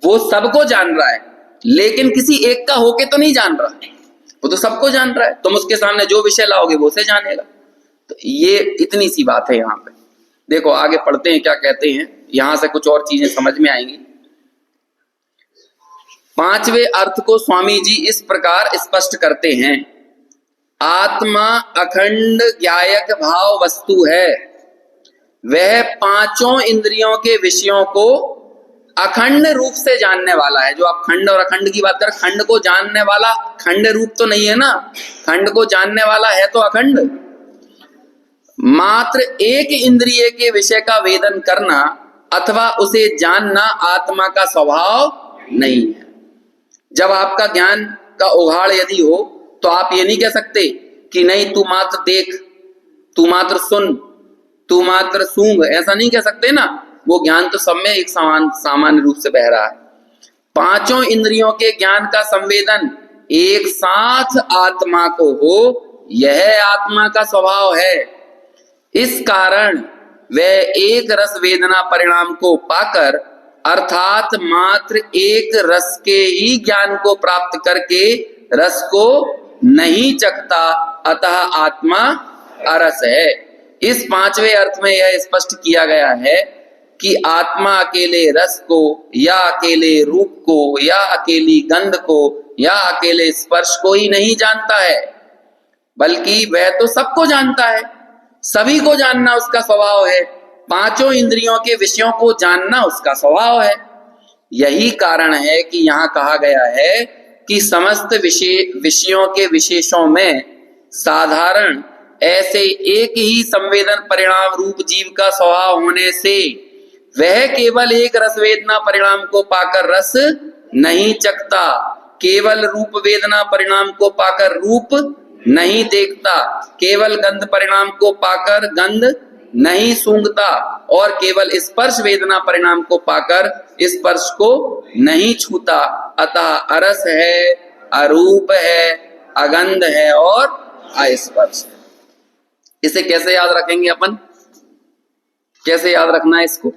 वो सबको जान रहा है लेकिन किसी एक का होके तो नहीं जान रहा, वो तो सबको जान रहा है। तुम उसके सामने जो विषय लाओगे वो उसे जानेगा। तो ये इतनी सी बात है यहाँ पे। देखो आगे पढ़ते हैं क्या कहते हैं, यहां से कुछ और चीजें समझ में आएंगी। पांचवें अर्थ को स्वामी जी इस प्रकार स्पष्ट करते हैं, आत्मा अखंड ज्ञायक भाव वस्तु है, वह पांचों इंद्रियों के विषयों को अखंड रूप से जानने वाला है। जो आप खंड और अखंड की बात कर, खंड को जानने वाला खंड रूप तो नहीं है ना, खंड को जानने वाला है तो अखंड। मात्र एक इंद्रिय के विषय का वेदन करना अथवा उसे जानना आत्मा का स्वभाव नहीं है। जब आपका ज्ञान का उघाड़ यदि हो तो आप ये नहीं कह सकते कि नहीं तू मात्र देख, तू मात्र सुन, तू मात्र सूंघ, ऐसा नहीं कह सकते ना। वो ज्ञान तो सब में एक सामान्य रूप से बह रहा है। पांचों इंद्रियों के ज्ञान का संवेदन एक साथ आत्मा को हो, यह आत्मा का स्वभाव है। इस कारण वह एक रस वेदना परिणाम को पाकर अर्थात मात्र एक रस के ही ज्ञान को प्राप्त करके रस को नहीं चखता, अतः आत्मा अरस है। इस पांचवें अर्थ में यह स्पष्ट किया गया है कि आत्मा अकेले रस को या अकेले रूप को या अकेली गंध को या अकेले स्पर्श को ही नहीं जानता है, बल्कि वह तो सबको जानता है। सभी को जानना उसका स्वभाव है, पांचों इंद्रियों के विषयों को जानना उसका स्वभाव है। यही कारण है कि यहाँ कहा गया है कि समस्त विषयों के विशेषों में साधारण ऐसे एक ही संवेदन परिणाम रूप जीव का स्वभाव होने से वह केवल एक रस वेदना परिणाम को पाकर रस नहीं चखता, केवल रूप वेदना परिणाम को पाकर रूप नहीं देखता, केवल गंध परिणाम को पाकर गंध नहीं सूंघता और केवल स्पर्श वेदना परिणाम को पाकर स्पर्श को नहीं छूता। अतः अरस है, अरूप है, अगंध है और अस्पर्श है। इसे कैसे याद रखेंगे अपन, कैसे याद रखना है इसको?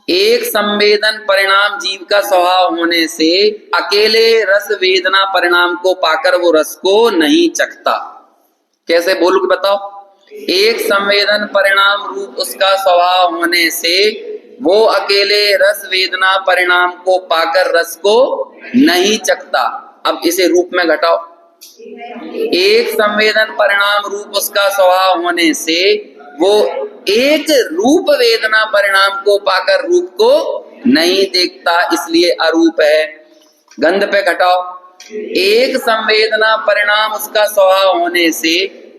एक संवेदन परिणाम जीव का स्वभाव होने से अकेले रस वेदना परिणाम को पाकर वो रस को नहीं चखता। कैसे बोलूं कि बताओ? एक संवेदन परिणाम रूप उसका स्वभाव होने से वो अकेले रस वेदना परिणाम को पाकर रस को नहीं चखता। अब इसे रूप में घटाओ। एक संवेदन परिणाम रूप उसका स्वभाव होने से वो एक रूप वेदना परिणाम को पाकर रूप को नहीं देखता, इसलिए अरूप है। गंध पे घटाओ। एक संवेदना परिणाम उसका स्वभाव होने से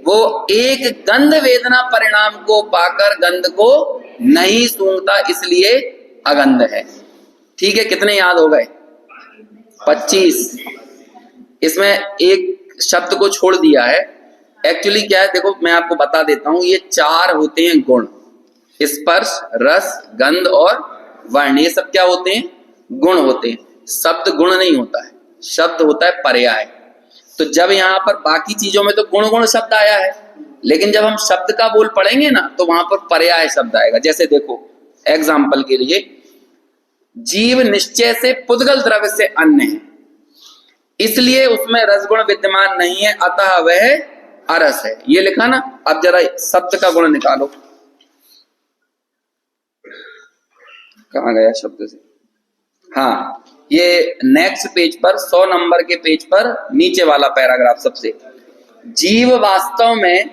वो एक गंध वेदना परिणाम को पाकर गंध को नहीं सूंघता, इसलिए अगंध है। ठीक है, कितने याद हो गए? 25। इसमें एक शब्द को छोड़ दिया है। एक्चुअली क्या है, देखो मैं आपको बता देता हूं, ये 4 होते हैं गुण, स्पर्श, रस, गंध और वर्ण। ये सब क्या होते हैं? गुण होते हैं। शब्द गुण नहीं होता है, शब्द होता है पर्याय। तो जब यहाँ पर बाकी चीजों में तो गुण गुण शब्द आया है, लेकिन जब हम शब्द का बोल पढ़ेंगे ना तो वहां पर पर्याय शब्द आएगा। जैसे देखो एग्जाम्पल के लिए, जीव निश्चय से पुद्गल द्रव्य से अन्य है, इसलिए उसमें रसगुण विद्यमान नहीं है, अतः वह अरस है। ये लिखा ना। अब जरा शब्द का गुण निकालो। कहाँ गया शब्द से? हाँ, ये नेक्स्ट पेज पर 100 नंबर के पेज पर नीचे वाला पैराग्राफ सबसे। जीव वास्तव में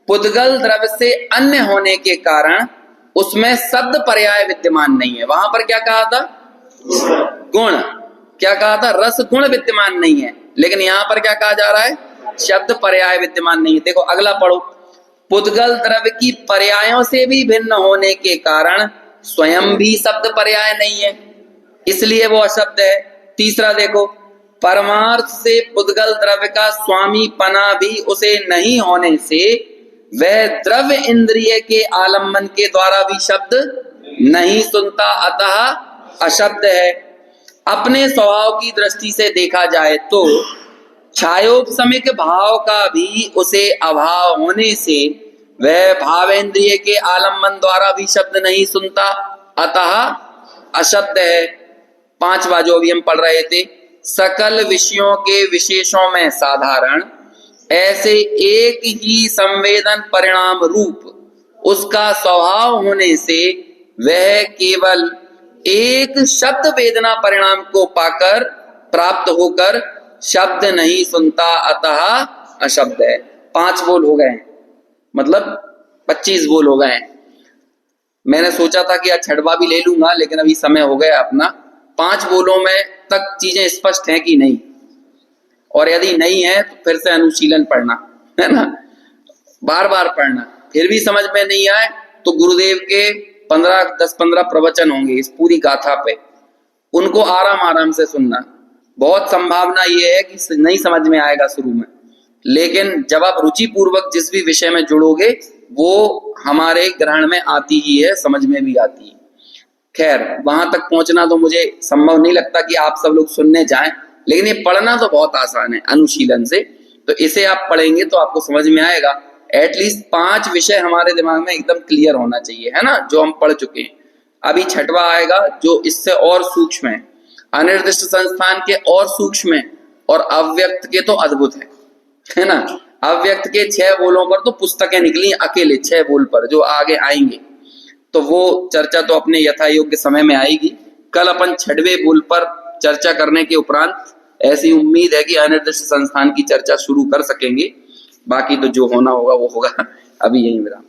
पुद्गल द्रव्य से अन्य होने के कारण उसमें शब्द पर्याय विद्यमान नहीं है। वहां पर क्या कहा था? गुण। क्या कहा था? रस गुण विद्यमान नहीं है। लेकिन यहां पर क्या कहा जा रहा है? शब्द पर्याय विद्यमान नहीं है। देखो अगला पढ़ो। पुद्गल द्रव्य की पर्यायों से भी भिन्न होने के कारण स्वयं भी शब्द पर्याय नहीं है, इसलिए वो अशब्द है। तीसरा देखो, परमार्थ से पुद्गल द्रव्य का स्वामी पना भी उसे नहीं होने से वह द्रव्य इंद्रिय के आलम्बन के द्वारा भी शब्द नहीं सुनता, अतः अशब्द है। अपने स्वभाव की दृष्टि से देखा जाए तो छायोपशमिक भाव का भी उसे अभाव होने से वह भावेंद्रिय के आलम्बन द्वारा भी शब्द नहीं सुनता, अतः अशब्द है। पांचवा जो अभी हम पढ़ रहे थे, सकल विषयों के विशेषों में साधारण ऐसे एक ही संवेदन परिणाम रूप उसका स्वभाव होने से वह केवल एक शब्द वेदना परिणाम को पाकर प्राप्त होकर शब्द नहीं सुनता, अतः अशब्द है। 5 बोल हो गए, मतलब 25 बोल हो गए। मैंने सोचा था कि आज छठवा भी ले लूंगा, लेकिन अभी समय हो गया अपना। 5 बोलों में तक चीजें स्पष्ट हैं कि नहीं, और यदि नहीं है तो फिर से अनुशीलन पढ़ना, है ना, बार बार पढ़ना। फिर भी समझ में नहीं आए तो गुरुदेव के 10-15 प्रवचन होंगे इस पूरी गाथा पे, उनको आराम आराम से सुनना। बहुत संभावना ये है कि नहीं समझ में आएगा शुरू में, लेकिन जब आप रुचि पूर्वक जिस भी विषय में जुड़ोगे वो हमारे ग्रहण में आती ही है, समझ में भी आती है। खैर, वहां तक पहुंचना तो मुझे संभव नहीं लगता कि आप सब लोग सुनने जाएं, लेकिन ये पढ़ना तो बहुत आसान है अनुशीलन से। तो इसे आप पढ़ेंगे तो आपको समझ में आएगा। एटलीस्ट 5 विषय हमारे दिमाग में एकदम क्लियर होना चाहिए, है ना, जो हम पढ़ चुके हैं। अभी छठवा आएगा जो इससे और सूक्ष्म है, अनिर्दिष्ट संस्थान के और सूक्ष्म है, और अव्यक्त के तो अद्भुत है ना। अव्यक्त के 6 बोलों पर तो पुस्तकें निकली अकेले, 6 बोल पर जो आगे आएंगे, तो वो चर्चा तो अपने यथा योग्य समय में आएगी। कल अपन 6वें बोल पर चर्चा करने के उपरांत ऐसी उम्मीद है कि अनिर्दिष्ट संस्थान की चर्चा शुरू कर सकेंगे। बाकी तो जो होना होगा वो होगा। अभी यही विराम।